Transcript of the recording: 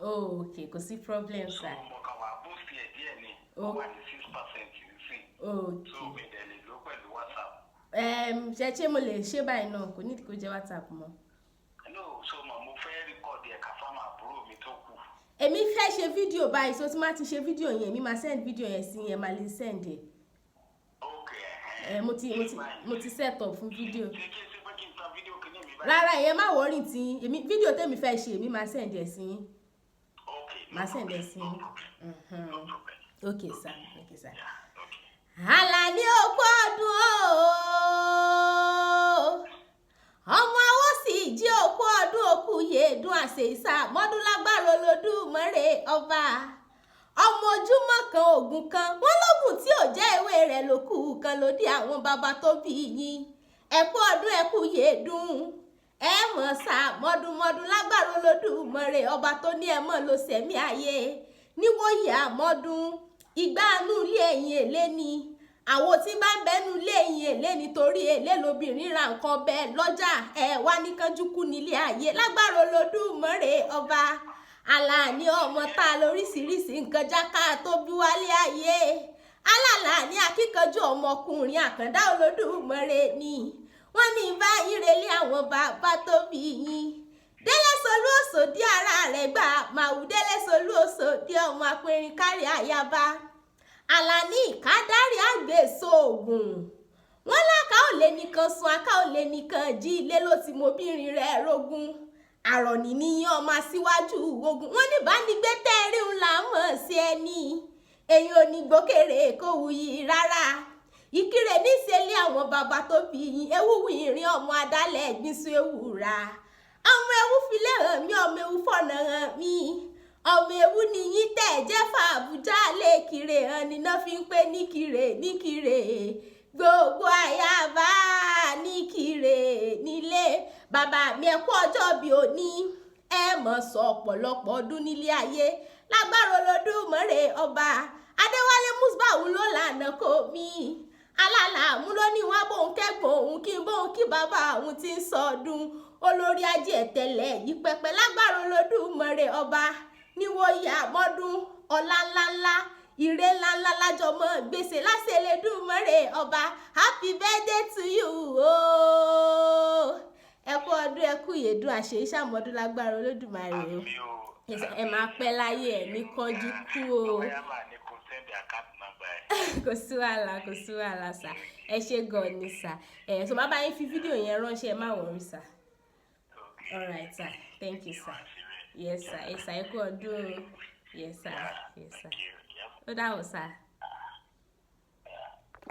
Okay, kò sí problem sir. Ṣé mo lè ṣe báyìí náà kò ní kó jẹ́ WhatsApp mọ́. Èmi fẹ́ ṣe fídíò báyìí so tí má ti ṣe fídíò yẹn èmi máa send fídíò yẹn sí yẹn máa lè send ẹ̀. Mo ti set up fún fídíò. Rárá ìyẹn má worry tí èmi fídíò tèmi fẹ́ ṣe èmi máa send ẹ̀ sí yín. Máa send ẹ̀ sí yín. Okay sir. Àlàní òkú ọdún ooo. Ọmọ awó sì jí òkú ọdún òkú yèédún àṣẹ ìsà mọ́dún lágbára Olódùmarè ọba. Ọmọ ojúmọ́ kan ògùn kan wọ́n lógùn tí ò jẹ́ ewé rẹ̀ lókù kan lòdì àwọn bàbá tó bí yín. Ẹ̀kú ọdún ẹ̀kú yèédún. Ẹ mọ̀ sá mọ́dún lágbára Olódùmarè ọba tó ní ẹ mọ̀ ló sẹ̀mí ayé. Níwòyí àmọ́dún ìgbà inú ilé ẹ̀yìn èlé ni. Àwo tí bá ń bẹnu ilé ẹ̀yìn èlé nítorí èlé lobìnrin ra nǹkan bẹ́ẹ̀ lọ́jà wá ní kánjúkú nílé ayé lágbára Olódùmarè ọba. Àlàní ọmọ tá lóríṣiríṣi nǹkan jáká tó bí wálé ayé. Àlàní akíkanjú ọmọkùnrin àkàndá Olódùmarè ni. Wọ́n ní báyìí relé àwọn bàbá tó bí yín. Délé Solú Òṣòdì ara rẹ̀ gbà màwù Délé Solú Òṣòdì ọmọ apẹ̀rin kárí àyàbá. Àlàní ìkádàrí àgbèso ògùn. Wọ́n láká ò lè nìkan sun aká ò lè nìkan jí ilé ló ti mobìnrin rẹ̀ rógún. Àrọ̀nì níyàn ọmọ aṣíwájú ogun. Wọ́n ní bánigbé tẹ́rí ńlá mọ̀ sí ẹni. Èyí ò ní gbókèrè kó wuyì rárá. Ikire níṣẹ́lẹ̀ àwọn bàbá tó bí yín ewúwì ìrìn ọmọ adálẹ̀ gbínsú ewúra. Ọmọ ewu filé hàn mí ọmọ ewu fọ̀nà hàn mí. Ọmọ ewu ni yín tẹ̀ jẹ́ fàbújá lè Ikire hàn níná fi ń pé níkire. Gbogbo àyàbá níkire nílé. Bàbá mi ẹ kú ọjọ́ bí òní. Ẹ mọ̀ sọ ọ̀pọ̀lọpọ̀ ọdún nílé ayé. Lágbára Olódùmarè ọba. Adéwálé Musbau ló lànà kó mi. Alálàmú ló ní wá bóun kẹ́gbọ̀n òun kí n bóun kí bàbá òun ti ń sọdún. Olórí ajé ẹ̀tẹ̀lẹ̀ yìí pẹpẹ lágbára Olódùmarè ọba. Níwòyí àmọ́dún ọlá ńláńlá ire ńláńlá lájọ mọ́ gbèsè láṣẹ Elédùmarè ọba. Happy birthday to you ooo. Ẹ kú ọdún ẹ kú ìyèdún àṣẹ ìṣàmọ́dún lágbára Olódùmarè o. Ẹ máa pẹ́ láyé ẹ̀ ní kánjú kú o. Kò sí wàhálà sà. Ẹ ṣé gan ni sà. So bàbá yín fi fídíò yẹn ránṣẹ́ ẹ má worry sà. All right sir. Thank you sir. Yes sir. Ẹ kú ọdún o. Yes sir. Ó dáhùn sir.